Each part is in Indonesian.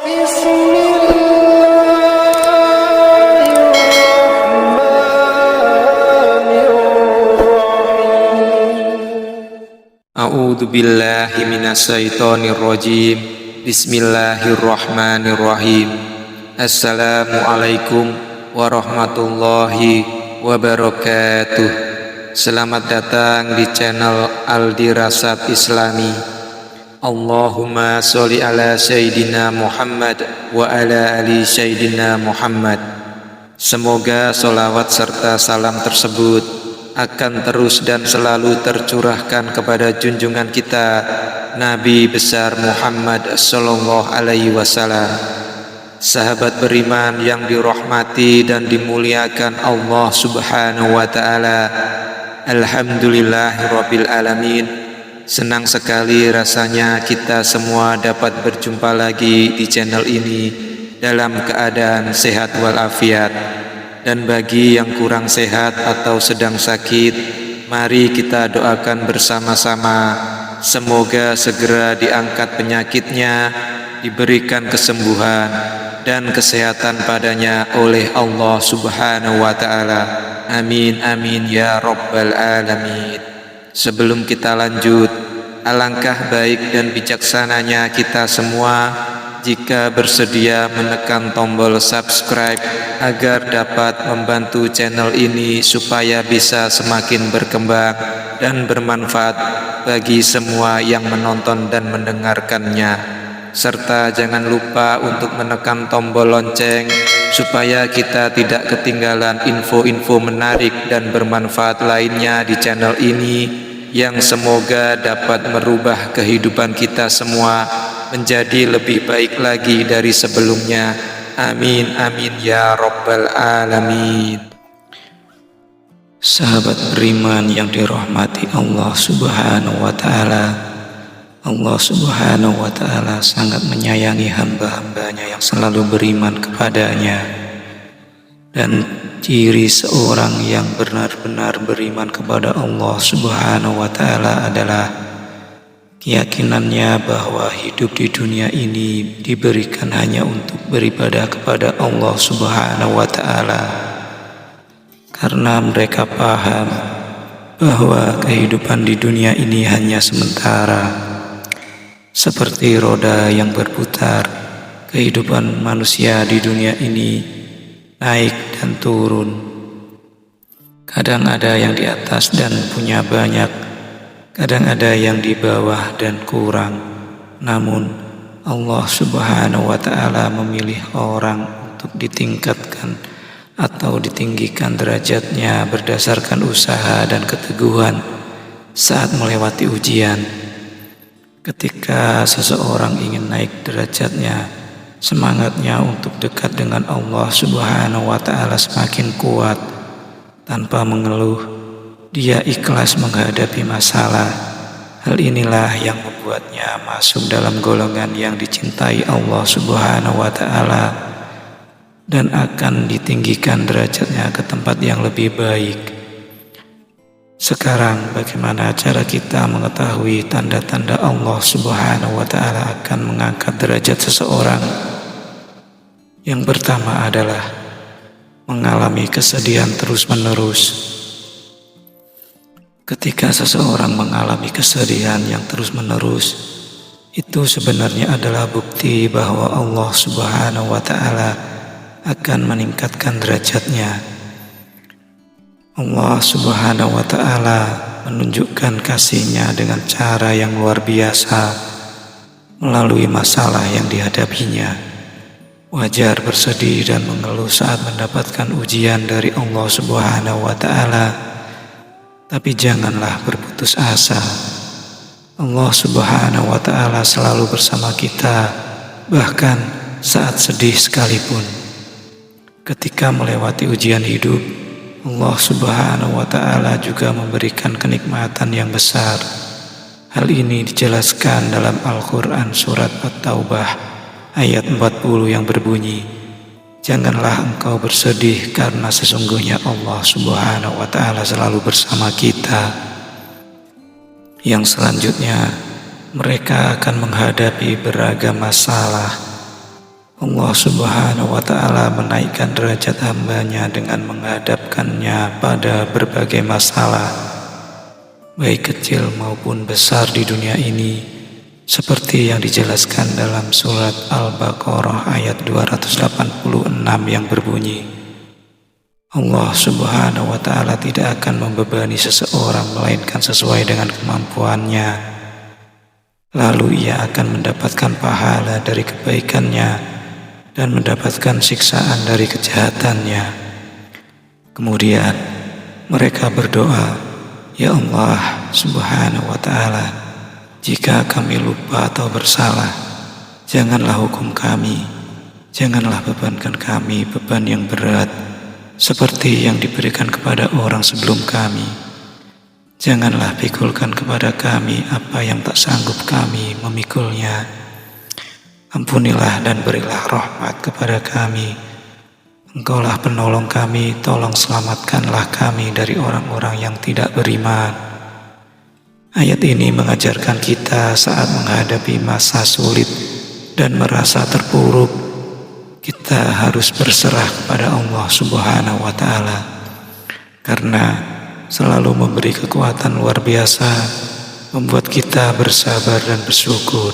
A'udzu billahi minasyaitonir rajim. Bismillahirrahmanirrahim. Assalamualaikum warahmatullahi wabarakatuh. Selamat datang di channel Al-Dirasat Islami. Allahumma sholli ala Sayyidina Muhammad wa ala ali Sayyidina Muhammad. Semoga sholawat serta salam tersebut akan terus dan selalu tercurahkan kepada junjungan kita Nabi besar Muhammad sallallahu alaihi wasallam, sahabat beriman yang dirahmati dan dimuliakan Allah subhanahu wa ta'ala. Alhamdulillahirabbil alamin. Senang sekali rasanya kita semua dapat berjumpa lagi di channel ini dalam keadaan sehat walafiat. Dan bagi yang kurang sehat atau sedang sakit, mari kita doakan bersama-sama, semoga segera diangkat penyakitnya, diberikan kesembuhan dan kesehatan padanya oleh Allah subhanahu wa ta'ala. Amin amin ya rabbal alamin. Sebelum kita lanjut, alangkah baik dan bijaksananya kita semua jika bersedia menekan tombol subscribe agar dapat membantu channel ini supaya bisa semakin berkembang dan bermanfaat bagi semua yang menonton dan mendengarkannya. Serta jangan lupa untuk menekan tombol lonceng supaya kita tidak ketinggalan info-info menarik dan bermanfaat lainnya di channel ini yang semoga dapat merubah kehidupan kita semua menjadi lebih baik lagi dari sebelumnya. Amin amin ya rabbal alamin. Sahabat beriman yang dirahmati Allah subhanahu wa ta'ala, Allah subhanahu wa ta'ala sangat menyayangi hamba-hambanya yang selalu beriman kepadanya. Dan ciri seorang yang benar-benar beriman kepada Allah subhanahu wa ta'ala adalah keyakinannya bahwa hidup di dunia ini diberikan hanya untuk beribadah kepada Allah subhanahu wa ta'ala. Karena mereka paham bahwa kehidupan di dunia ini hanya sementara. Seperti roda yang berputar, kehidupan manusia di dunia ini naik dan turun. Kadang ada yang di atas dan punya banyak, kadang ada yang di bawah dan kurang. Namun Allah subhanahu wa ta'ala memilih orang untuk ditingkatkan atau ditinggikan derajatnya berdasarkan usaha dan keteguhan saat melewati ujian. Ketika seseorang ingin naik derajatnya, semangatnya untuk dekat dengan Allah subhanahu wa ta'ala semakin kuat. Tanpa mengeluh, dia ikhlas menghadapi masalah. Hal inilah yang membuatnya masuk dalam golongan yang dicintai Allah subhanahu wa ta'ala dan akan ditinggikan derajatnya ke tempat yang lebih baik. Sekarang bagaimana cara kita mengetahui tanda-tanda Allah subhanahu wa ta'ala akan mengangkat derajat seseorang? Yang pertama adalah mengalami kesedihan terus-menerus. Ketika seseorang mengalami kesedihan yang terus-menerus, itu sebenarnya adalah bukti bahwa Allah subhanahu wa ta'ala akan meningkatkan derajatnya. Allah subhanahu wa ta'ala menunjukkan kasih-Nya dengan cara yang luar biasa melalui masalah yang dihadapinya. Wajar bersedih dan mengeluh saat mendapatkan ujian dari Allah subhanahu wa ta'ala, tapi janganlah berputus asa. Allah subhanahu wa ta'ala selalu bersama kita, bahkan saat sedih sekalipun. Ketika melewati ujian hidup, Allah subhanahu wa ta'ala juga memberikan kenikmatan yang besar. Hal ini dijelaskan dalam Al-Quran surat At-Taubah ayat 40 yang berbunyi, janganlah engkau bersedih karena sesungguhnya Allah subhanahu wa ta'ala selalu bersama kita. Yang selanjutnya, mereka akan menghadapi beragam masalah. Allah Subhanahu wa Ta'ala menaikkan derajat hambanya dengan menghadapkannya pada berbagai masalah, baik kecil maupun besar di dunia ini, seperti yang dijelaskan dalam surat Al-Baqarah ayat 286 yang berbunyi, Allah Subhanahu wa Ta'ala tidak akan membebani seseorang melainkan sesuai dengan kemampuannya. Lalu ia akan mendapatkan pahala dari kebaikannya dan mendapatkan siksaan dari kejahatannya. Kemudian mereka berdoa, Ya Allah Subhanahu wa Ta'ala, jika kami lupa atau bersalah, janganlah hukum kami, janganlah bebankan kami beban yang berat seperti yang diberikan kepada orang sebelum kami. Janganlah pikulkan kepada kami apa yang tak sanggup kami memikulnya. Ampunilah dan berilah rahmat kepada kami. Engkaulah penolong kami, tolong selamatkanlah kami dari orang-orang yang tidak beriman. Ayat ini mengajarkan kita saat menghadapi masa sulit dan merasa terpuruk, kita harus berserah kepada Allah Subhanahu wa Ta'ala, karena selalu memberi kekuatan luar biasa, membuat kita bersabar dan bersyukur.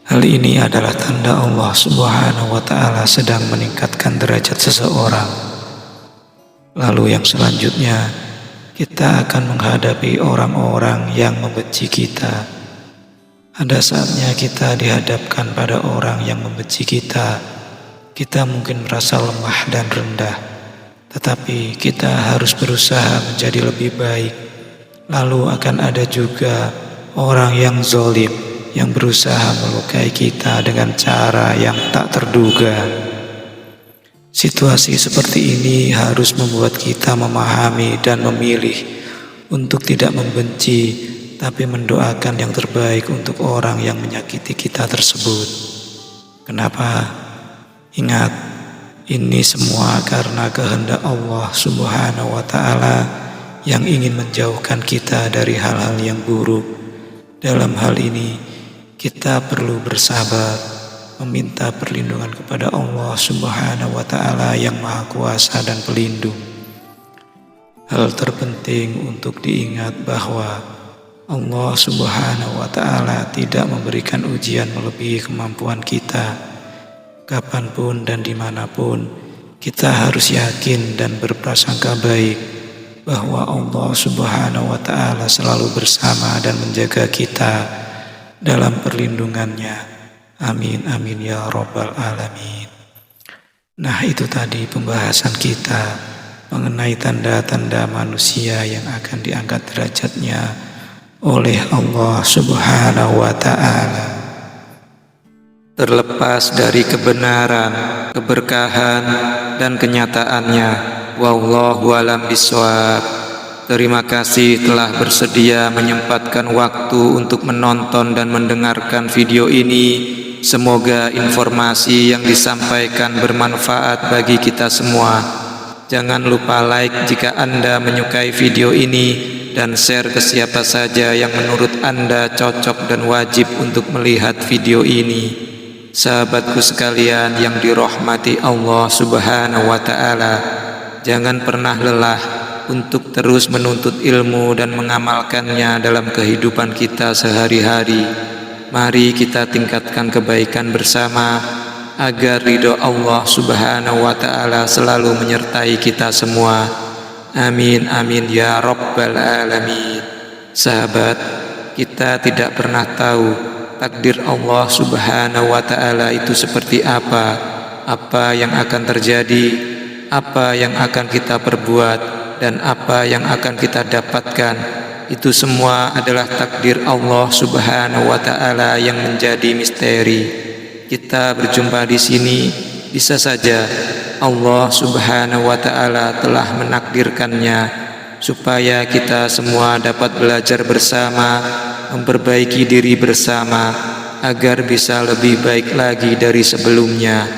Hal ini adalah tanda Allah Subhanahu wa Ta'ala sedang meningkatkan derajat seseorang. Lalu yang selanjutnya, kita akan menghadapi orang-orang yang membenci kita. Ada saatnya kita dihadapkan pada orang yang membenci kita. Kita mungkin merasa lemah dan rendah, tetapi kita harus berusaha menjadi lebih baik. Lalu akan ada juga orang yang zalim yang berusaha melukai kita dengan cara yang tak terduga. Situasi seperti ini harus membuat kita memahami dan memilih untuk tidak membenci, tapi mendoakan yang terbaik untuk orang yang menyakiti kita tersebut. Kenapa? Ingat, ini semua karena kehendak Allah Subhanahu wa Ta'ala yang ingin menjauhkan kita dari hal-hal yang buruk. Dalam hal ini, kita perlu bersabar, meminta perlindungan kepada Allah Subhanahu wa Ta'ala yang Maha Kuasa dan Pelindung. Hal terpenting untuk diingat bahwa Allah Subhanahu wa Ta'ala tidak memberikan ujian melebihi kemampuan kita. Kapanpun dan dimanapun, kita harus yakin dan berprasangka baik bahwa Allah Subhanahu wa Ta'ala selalu bersama dan menjaga kita dalam perlindungannya. Amin amin ya rabbal alamin. Nah, itu tadi pembahasan kita mengenai tanda-tanda manusia yang akan diangkat derajatnya oleh Allah Subhanahu wa Ta'ala. Terlepas dari kebenaran, keberkahan, dan kenyataannya, wallahu a'lam bishawab. Terima kasih telah bersedia menyempatkan waktu untuk menonton dan mendengarkan video ini. Semoga informasi yang disampaikan bermanfaat bagi kita semua. Jangan lupa like jika Anda menyukai video ini dan share ke siapa saja yang menurut Anda cocok dan wajib untuk melihat video ini. Sahabatku sekalian yang dirahmati Allah Subhanahu wa Ta'ala, jangan pernah lelah untuk terus menuntut ilmu dan mengamalkannya dalam kehidupan kita sehari-hari. Mari kita tingkatkan kebaikan bersama agar ridho Allah Subhanahu wa Ta'ala selalu menyertai kita semua. Amin amin ya rabbal alamin. Sahabat, kita tidak pernah tahu takdir Allah Subhanahu wa Ta'ala itu seperti apa yang akan terjadi, apa yang akan kita perbuat, dan apa yang akan kita dapatkan. Itu semua adalah takdir Allah Subhanahu wa Ta'ala yang menjadi misteri. Kita berjumpa di sini, bisa saja Allah Subhanahu wa Ta'ala telah menakdirkannya supaya kita semua dapat belajar bersama, memperbaiki diri bersama agar bisa lebih baik lagi dari sebelumnya.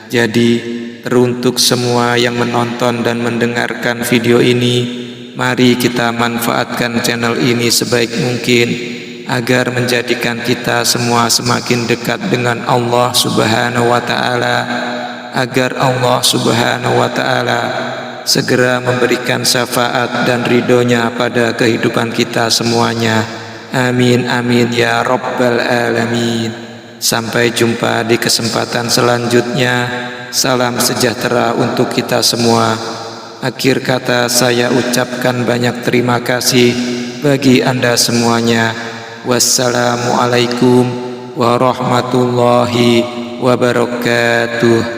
Jadi, teruntuk semua yang menonton dan mendengarkan video ini, mari kita manfaatkan channel ini sebaik mungkin agar menjadikan kita semua semakin dekat dengan Allah Subhanahu wa Ta'ala, agar Allah Subhanahu wa Ta'ala segera memberikan syafaat dan ridhonya pada kehidupan kita semuanya. Amin amin ya rabbal alamin. Sampai jumpa di kesempatan selanjutnya. Salam sejahtera untuk kita semua. Akhir kata saya ucapkan banyak terima kasih bagi Anda semuanya. Wassalamualaikum warahmatullahi wabarakatuh.